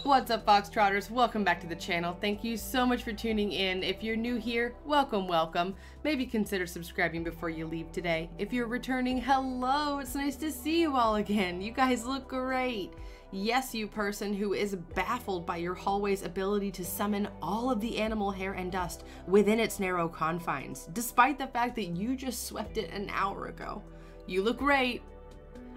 What's up, Foxtrotters? Welcome back to the channel. Thank you so much for tuning in. If you're new here, welcome, welcome. Maybe consider subscribing before you leave today. If you're returning, hello, it's nice to see you all again. You guys look great. Yes, you person who is baffled by your hallway's ability to summon all of the animal hair and dust within its narrow confines, despite the fact that you just swept it an hour ago. You look great.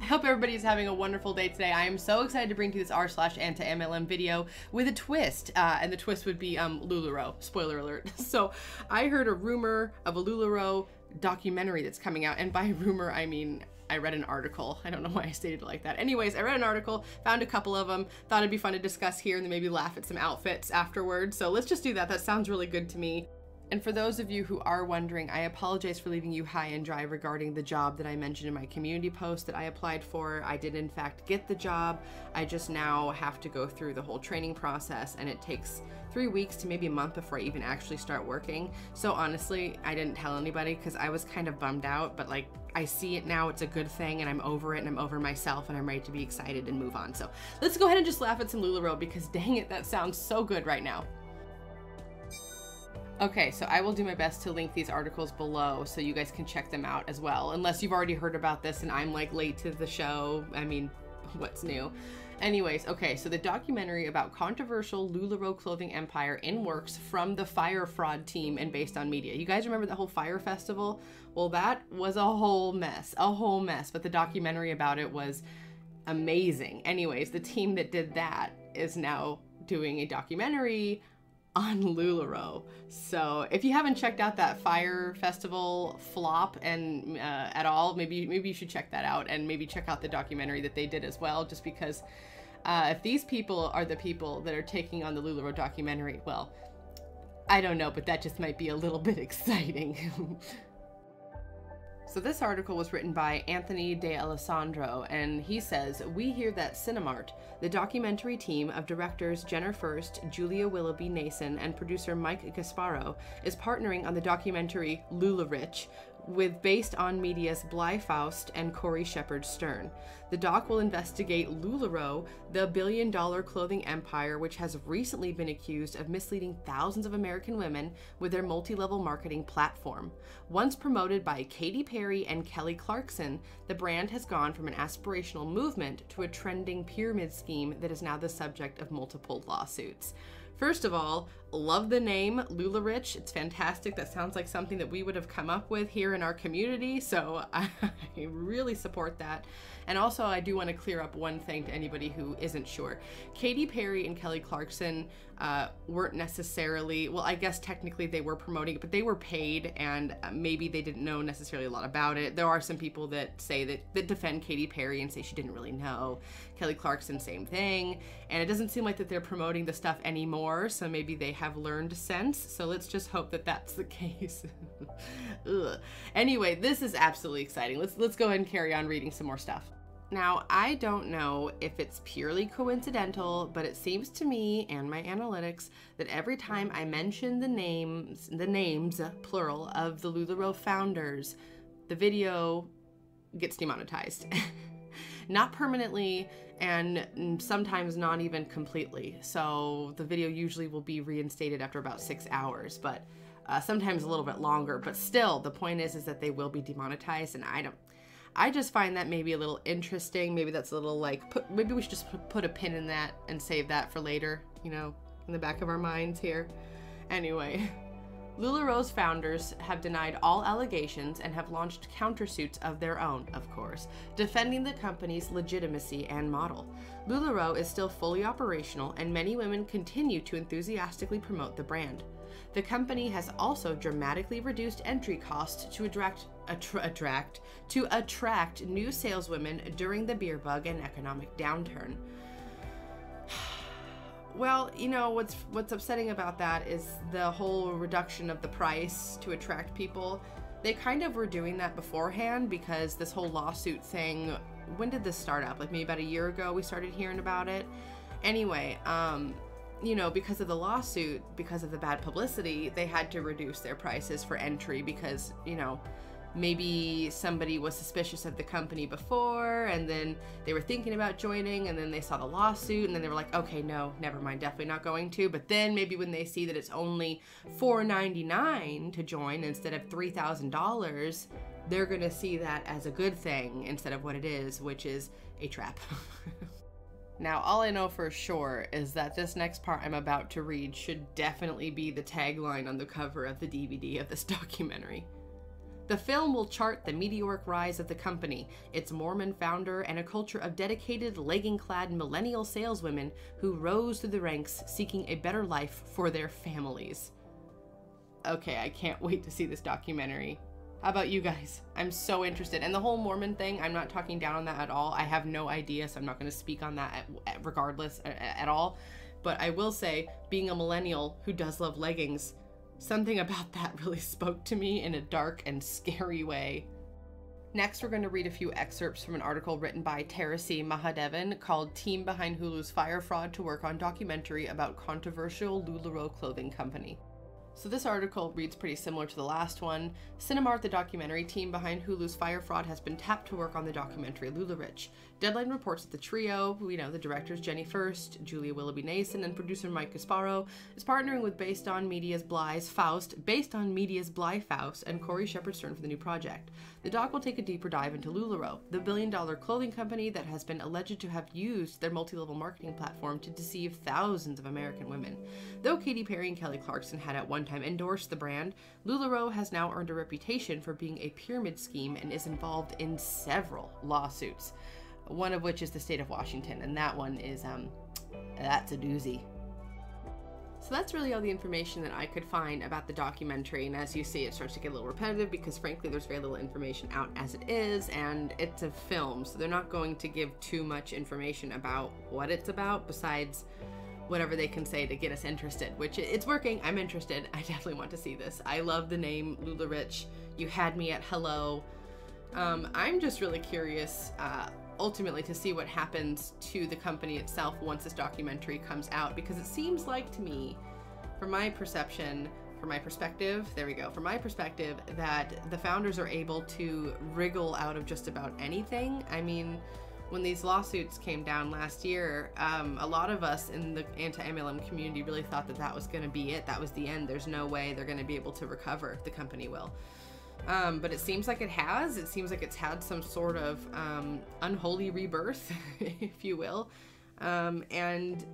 I hope everybody's having a wonderful day today. I am so excited to bring to you this r/antiMLM video with a twist, and the twist would be LuLaRoe. Spoiler alert. So I heard a rumor of a LuLaRoe documentary that's coming out, and by rumor I mean I read an article. I don't know why I stated it like that. Anyways, I read an article, found a couple of them, thought it'd be fun to discuss here and then maybe laugh at some outfits afterwards. So let's just do that. That sounds really good to me. And for those of you who are wondering, I apologize for leaving you high and dry regarding the job that I mentioned in my community post that I applied for. I did in fact get the job. I just now have to go through the whole training process, and it takes 3 weeks to maybe a month before I even actually start working. So honestly, I didn't tell anybody because I was kind of bummed out, but like I see it now, it's a good thing, and I'm over it, and I'm over myself, and I'm ready to be excited and move on. So let's go ahead and just laugh at some LuLaRoe because dang it, that sounds so good right now. Okay, so I will do my best to link these articles below so you guys can check them out as well, unless you've already heard about this and I'm like late to the show. I mean, what's new? Anyways, okay, so the documentary about controversial LuLaRoe clothing empire in works from the Fire Fraud team and based on media. You guys remember the whole Fire Festival? Well, that was a whole mess, but the documentary about it was amazing. Anyways, the team that did that is now doing a documentary on LuLaRoe. So if you haven't checked out that Fire Festival flop and at all, maybe you should check that out, and maybe check out the documentary that they did as well, just because if these people are the people that are taking on the LuLaRoe documentary, well, I don't know, but that just might be a little bit exciting. So this article was written by Anthony De Alessandro, and he says, "We hear that Cinemart, the documentary team of directors Jenner First, Julia Willoughby Nason, and producer Mike Gasparo, is partnering on the documentary LuLaRich with Based on Media's Bly Faust and Corey Shepard Stern. The doc will investigate LuLaRoe, the billion-dollar clothing empire which has recently been accused of misleading thousands of American women with their multi-level marketing platform. Once promoted by Katy Perry and Kelly Clarkson, the brand has gone from an aspirational movement to a trending pyramid scheme that is now the subject of multiple lawsuits." First of all, love the name LuLaRich. It's fantastic. That sounds like something that we would have come up with here in our community, so I really support that. And also, I do want to clear up one thing to anybody who isn't sure. Katy Perry and Kelly Clarkson weren't necessarily, well, I guess technically they were promoting it, but they were paid, and maybe they didn't know necessarily a lot about it. There are some people that say that defend Katy Perry and say she didn't really know. Kelly Clarkson, same thing. And it doesn't seem like that they're promoting the stuff anymore, so maybe they have learned since. So let's just hope that that's the case. Ugh. Anyway, this is absolutely exciting. Let's go ahead and carry on reading some more stuff. Now, I don't know if it's purely coincidental, but it seems to me and my analytics that every time I mention the names, plural, of the LuLaRoe founders, the video gets demonetized. Not permanently, and sometimes not even completely. So the video usually will be reinstated after about 6 hours, but sometimes a little bit longer. But still, the point is that they will be demonetized, and I just find that maybe a little interesting. Maybe that's a little like, maybe we should just put a pin in that and save that for later, you know, in the back of our minds here. Anyway, LuLaRoe's founders have denied all allegations and have launched countersuits of their own, of course, defending the company's legitimacy and model. LuLaRoe is still fully operational, and many women continue to enthusiastically promote the brand. The company has also dramatically reduced entry costs to attract new saleswomen during the beer bug and economic downturn. Well, you know, what's upsetting about that is the whole reduction of the price to attract people. They kind of were doing that beforehand because this whole lawsuit thing, when did this start up? Like maybe about a year ago we started hearing about it. Anyway, you know, because of the lawsuit, because of the bad publicity, they had to reduce their prices for entry because, you know, maybe somebody was suspicious of the company before, and then they were thinking about joining, and then they saw the lawsuit, and then they were like, okay, no, never mind, definitely not going to. But then maybe when they see that it's only $4.99 to join instead of $3,000, they're gonna see that as a good thing instead of what it is, which is a trap. Now, all I know for sure is that this next part I'm about to read should definitely be the tagline on the cover of the DVD of this documentary. The film will chart the meteoric rise of the company, its Mormon founder, and a culture of dedicated, legging-clad millennial saleswomen who rose through the ranks seeking a better life for their families. Okay, I can't wait to see this documentary. How about you guys? I'm so interested. And the whole Mormon thing, I'm not talking down on that at all. I have no idea, so I'm not going to speak on that regardless at all. But I will say, being a millennial who does love leggings, something about that really spoke to me in a dark and scary way. Next, we're going to read a few excerpts from an article written by Terasi Mahadevan called Team Behind Hulu's Fire Fraud to Work on Documentary About Controversial LuLaRoe Clothing Company. So this article reads pretty similar to the last one. Cinemart, the documentary team behind Hulu's Fire Fraud, has been tapped to work on the documentary LuLaRoe. Deadline reports that the trio, who, the directors Jenny First, Julia Willoughby Nason, and producer Mike Gasparo, is partnering with Based on Media's Bly's Faust, and Corey Shepard Stern for the new project. The doc will take a deeper dive into LuLaRoe, the billion-dollar clothing company that has been alleged to have used their multi-level marketing platform to deceive thousands of American women. Though Katy Perry and Kelly Clarkson had at one time endorsed the brand, LuLaRoe has now earned a reputation for being a pyramid scheme and is involved in several lawsuits, one of which is the state of Washington, and that one is, that's a doozy. So that's really all the information that I could find about the documentary, and as you see, it starts to get a little repetitive because frankly there's very little information out as it is, and it's a film, so they're not going to give too much information about what it's about besides whatever they can say to get us interested, which it's working. I'm interested. I definitely want to see this. I love the name LuLaRoe. You had me at hello. I'm just really curious ultimately to see what happens to the company itself once this documentary comes out, because it seems like to me, from my perception, from my perspective, that the founders are able to wriggle out of just about anything. I mean, when these lawsuits came down last year, a lot of us in the anti-MLM community really thought that that was going to be it. That was the end. There's no way they're going to be able to recover. The company will. But it seems like it has. It seems like it's had some sort of unholy rebirth, if you will. And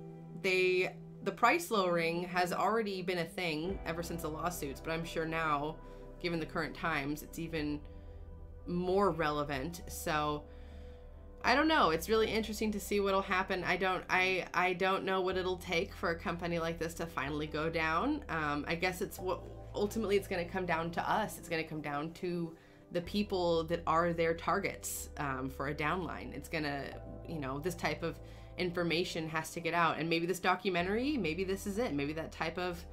the price lowering has already been a thing ever since the lawsuits, but I'm sure now, given the current times, it's even more relevant. So I don't know. It's really interesting to see what'll happen. I don't know what it'll take for a company like this to finally go down. I guess it's what ultimately it's going to come down to us. It's going to come down to the people that are their targets for a downline. It's going to, this type of information has to get out. And maybe this documentary, maybe this is it. Maybe that type of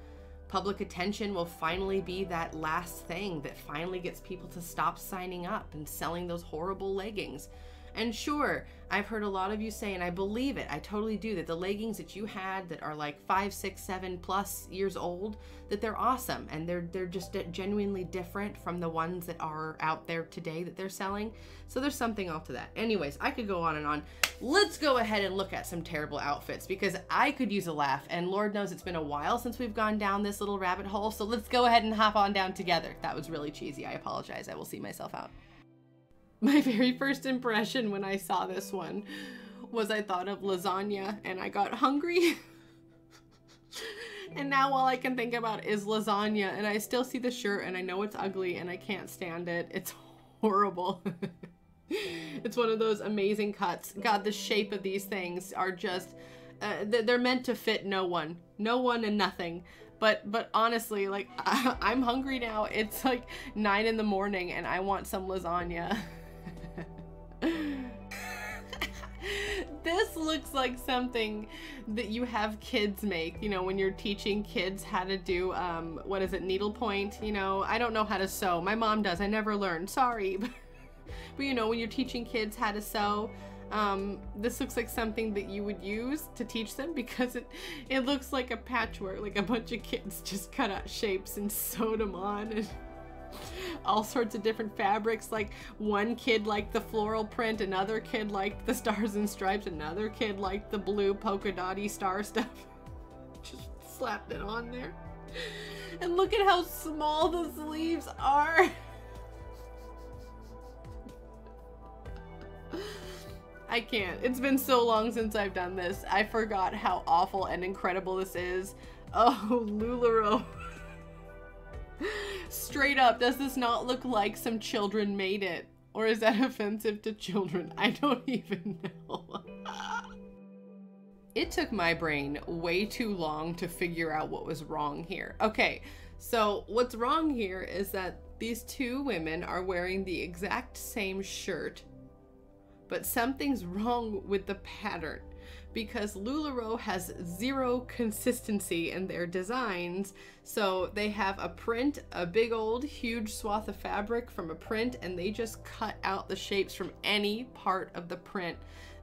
public attention will finally be that last thing that finally gets people to stop signing up and selling those horrible leggings. And sure, I've heard a lot of you say, and I believe it, I totally do, that the leggings that you had that are like 5, 6, 7 plus years old, that they're awesome, and they're just genuinely different from the ones that are out there today that they're selling. So there's something all to that. Anyways, I could go on and on. Let's go ahead and look at some terrible outfits, because I could use a laugh, and Lord knows it's been a while since we've gone down this little rabbit hole, so let's go ahead and hop on down together. That was really cheesy. I apologize. I will see myself out. My very first impression when I saw this one was I thought of lasagna, and I got hungry. And now all I can think about is lasagna, and I still see the shirt, and I know it's ugly, and I can't stand it. It's horrible. It's one of those amazing cuts. God, the shape of these things are just, they're meant to fit no one and nothing. But honestly, like, I'm hungry now. It's like 9 in the morning, and I want some lasagna. This looks like something that you have kids make, when you're teaching kids how to do, what is it, needlepoint, I don't know how to sew. My mom does. I never learned. Sorry. But when you're teaching kids how to sew, this looks like something that you would use to teach them, because it looks like a patchwork, like a bunch of kids just cut out shapes and sewed them on. And all sorts of different fabrics. Like one kid liked the floral print, another kid liked the stars and stripes, another kid liked the blue polka dotty star stuff. Just slapped it on there. And look at how small the sleeves are. I can't. It's been so long since I've done this. I forgot how awful and incredible this is. Oh, LuLaRoe. Straight up, does this not look like some children made it? Or is that offensive to children? I don't even know. It took my brain way too long to figure out what was wrong here. Okay, so what's wrong here is that these two women are wearing the exact same shirt, but something's wrong with the pattern, because LuLaRoe has zero consistency in their designs. So they have a print, a big old huge swath of fabric from a print, and they just cut out the shapes from any part of the print.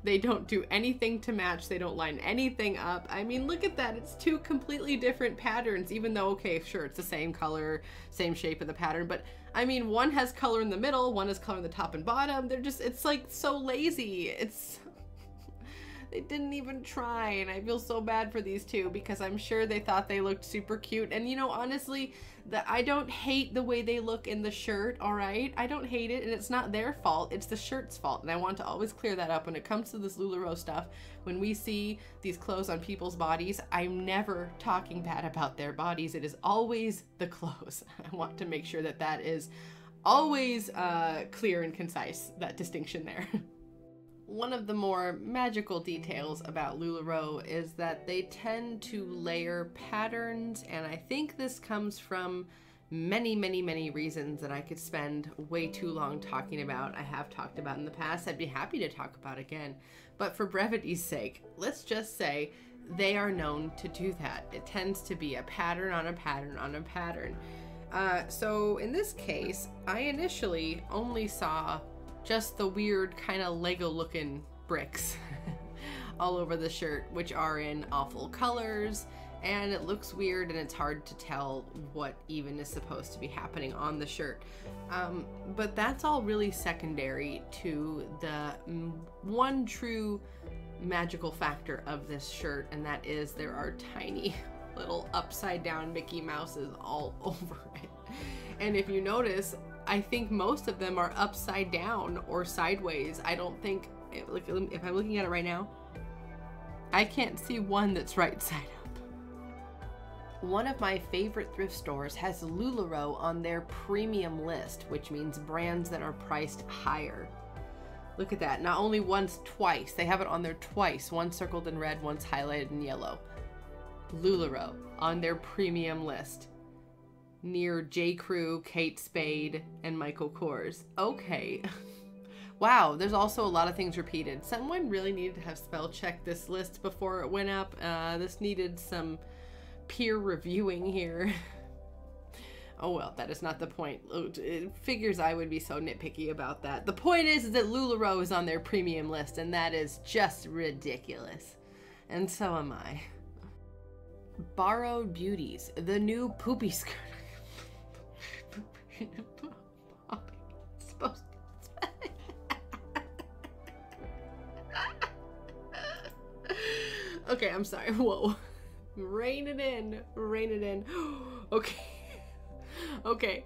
They don't do anything to match. They don't line anything up. I mean, look at that. It's two completely different patterns, even though, okay, sure, it's the same color, same shape of the pattern, but I mean, one has color in the middle, one has color in the top and bottom. They're just, it's like so lazy. They didn't even try, and I feel so bad for these two because I'm sure they thought they looked super cute. And you know, honestly, I don't hate the way they look in the shirt, all right? I don't hate it, and it's not their fault. It's the shirt's fault, and I want to always clear that up when it comes to this LuLaRoe stuff. When we see these clothes on people's bodies, I'm never talking bad about their bodies. It is always the clothes. I want to make sure that that is always clear and concise, that distinction there. One of the more magical details about LuLaRoe is that they tend to layer patterns, and I think this comes from many, many, many reasons that I could spend way too long talking about. I have talked about in the past. I'd be happy to talk about again. But for brevity's sake, let's just say they are known to do that. It tends to be a pattern on a pattern on a pattern. So in this case, I initially only saw just the weird kind of Lego looking bricks all over the shirt, which are in awful colors, and it looks weird and it's hard to tell what even is supposed to be happening on the shirt. But that's all really secondary to the one true magical factor of this shirt, and that is there are tiny little upside down Mickey Mouses all over it. And if you notice, I think most of them are upside down or sideways. I don't think, if I'm looking at it right now, I can't see one that's right side up. One of my favorite thrift stores has LuLaRoe on their premium list, which means brands that are priced higher. Look at that, not only once, twice. They have it on there twice, one circled in red, one's highlighted in yellow. LuLaRoe on their premium list, near J. Crew, Kate Spade, and Michael Kors. Okay. Wow, there's also a lot of things repeated. Someone really needed to have spell checked this list before it went up. This needed some peer reviewing here. Oh well, that is not the point. It figures I would be so nitpicky about that. The point is that LuLaRoe is on their premium list, and that is just ridiculous. And so am I. Borrowed Beauties, the new poopy skirt. Okay, I'm sorry. Whoa. Rein it in. Rein it in. Okay. Okay.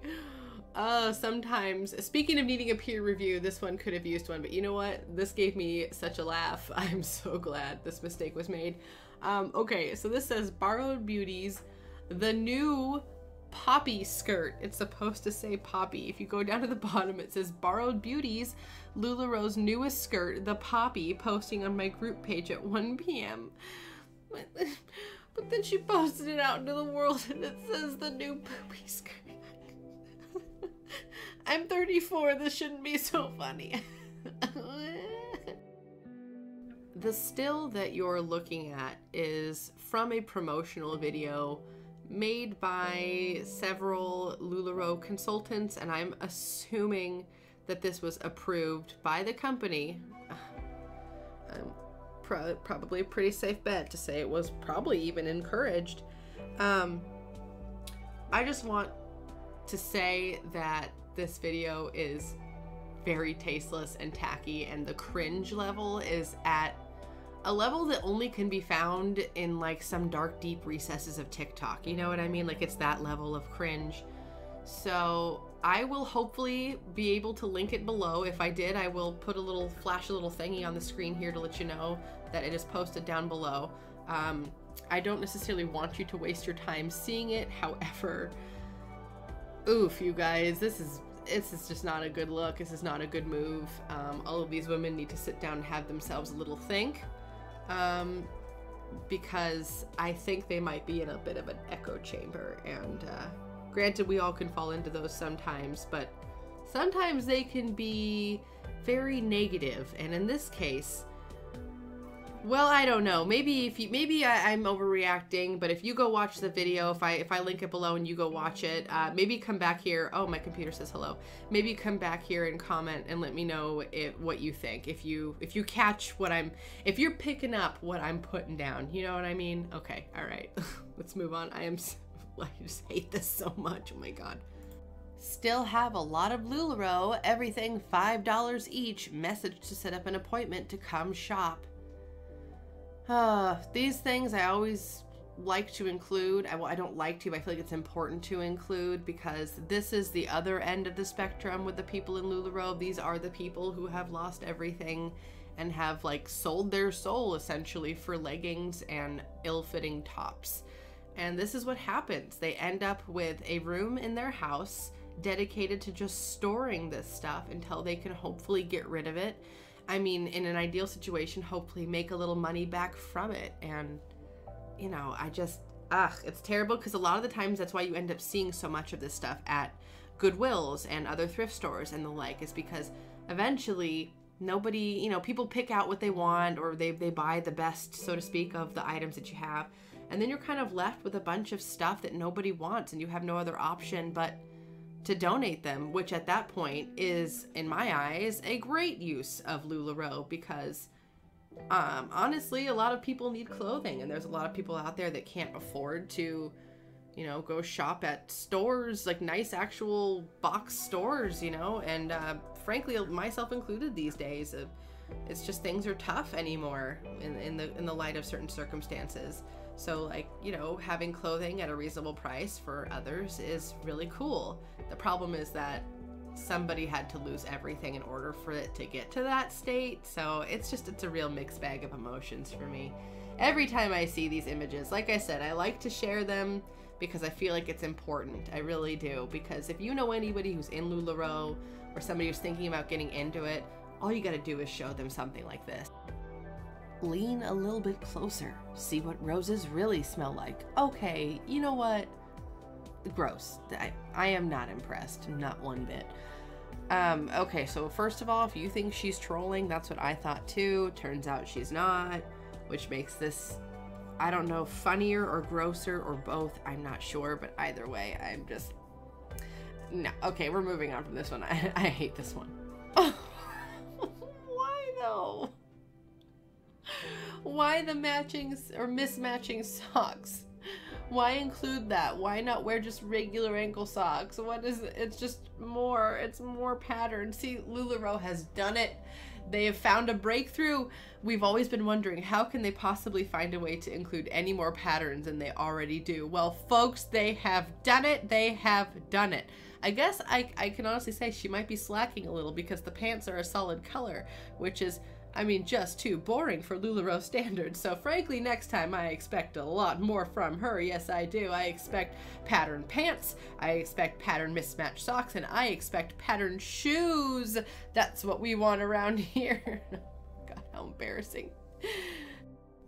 Sometimes, speaking of needing a peer review, this one could have used one, but you know what? This gave me such a laugh. I'm so glad this mistake was made. Okay, so this says Borrowed Beauties, the new poppy skirt. It's supposed to say poppy. If you go down to the bottom, it says Borrowed Beauties, LuLaRoe's newest skirt, the poppy, posting on my group page at 1 p.m. But then she posted it out into the world and it says the new poopy skirt. I'm 34, this shouldn't be so funny. The still that you're looking at is from a promotional video made by several LuLaRoe consultants, and I'm assuming that this was approved by the company. Probably a pretty safe bet to say it was probably even encouraged. I just want to say that this video is very tasteless and tacky, and the cringe level is at a level that only can be found in like some dark, deep recesses of TikTok. You know what I mean? Like, it's that level of cringe. So I will hopefully be able to link it below. If I did, I will put a little, flash a little thingy on the screen here to let you know that it is posted down below. I don't necessarily want you to waste your time seeing it. However, oof, you guys, this is just not a good look. This is not a good move. All of these women need to sit down and have themselves a little think. Because I think they might be in a bit of an echo chamber, and granted, we all can fall into those sometimes, but sometimes they can be very negative. And in this case, well, I don't know. Maybe I'm overreacting, but if you go watch the video, if I link it below and you go watch it, maybe come back here. Oh, my computer says hello. Maybe come back here and comment and let me know what you think. If you catch if you're picking up what I'm putting down, you know what I mean? Okay, all right. Let's move on. I just hate this so much. Oh my God. Still have a lot of LuLaRoe. Everything $5 each. Message to set up an appointment to come shop. These things I always like to include. I don't like to, but I feel like it's important to include, because this is the other end of the spectrum with the people in LuLaRoe. These are the people who have lost everything and have like sold their soul essentially for leggings and ill-fitting tops. And this is what happens. They end up with a room in their house dedicated to just storing this stuff until they can hopefully get rid of it. I mean, in an ideal situation, hopefully make a little money back from it. And, you know, it's terrible, because a lot of the times that's why you end up seeing so much of this stuff at Goodwills and other thrift stores and the like, is because eventually nobody, you know, people pick out what they want, or they buy the best, so to speak, of the items that you have. And then you're kind of left with a bunch of stuff that nobody wants, and you have no other option but to donate them, which at that point is, in my eyes, a great use of LuLaRoe, because honestly, a lot of people need clothing, and there's a lot of people out there that can't afford to, you know, go shop at stores, like nice actual box stores, you know, and frankly, myself included these days. It's just, things are tough anymore in the light of certain circumstances. So, like, you know, having clothing at a reasonable price for others is really cool. The problem is that somebody had to lose everything in order for it to get to that state. So it's a real mixed bag of emotions for me. Every time I see these images, like I said, I like to share them because I feel like it's important. I really do. Because if you know anybody who's in LuLaRoe, or somebody who's thinking about getting into it, all you gotta do is show them something like this. Lean a little bit closer. See what roses really smell like. Okay, you know what? Gross. I am not impressed. Not one bit. Okay, so first of all, if you think she's trolling, that's what I thought too. Turns out she's not, which makes this, I don't know, funnier or grosser or both. I'm not sure, but either way, I'm just... No. Okay, we're moving on from this one. I hate this one. Why though? Why the matching or mismatching socks? Why include that? Why not wear just regular ankle socks? What is it? It's just more, it's more pattern. See, LuLaRoe has done it. They have found a breakthrough. We've always been wondering, how can they possibly find a way to include any more patterns than they already do? Well, folks, they have done it. They have done it. I guess I can honestly say she might be slacking a little, because the pants are a solid color, which is, I mean, just too boring for LuLaRoe standards. So frankly, next time I expect a lot more from her. Yes, I do. I expect pattern pants, I expect pattern mismatched socks, and I expect pattern shoes. That's what we want around here. God, how embarrassing.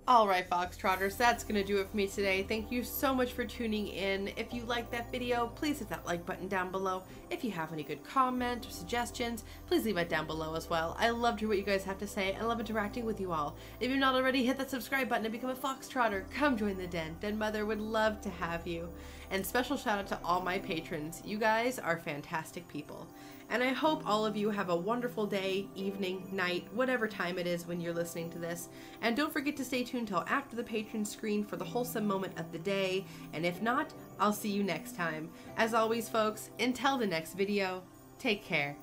Alright, Foxtrotters, that's gonna do it for me today. Thank you so much for tuning in. If you liked that video, please hit that like button down below. If you have any good comments or suggestions, please leave it down below as well. I love to hear what you guys have to say. I love interacting with you all. If you're not already, hit that subscribe button and become a Foxtrotter. Come join the den. Den Mother would love to have you. And special shout out to all my patrons. You guys are fantastic people. And I hope all of you have a wonderful day, evening, night, whatever time it is when you're listening to this. And don't forget to stay tuned till after the patron screen for the wholesome moment of the day. And if not, I'll see you next time. As always, folks, until the next video, take care.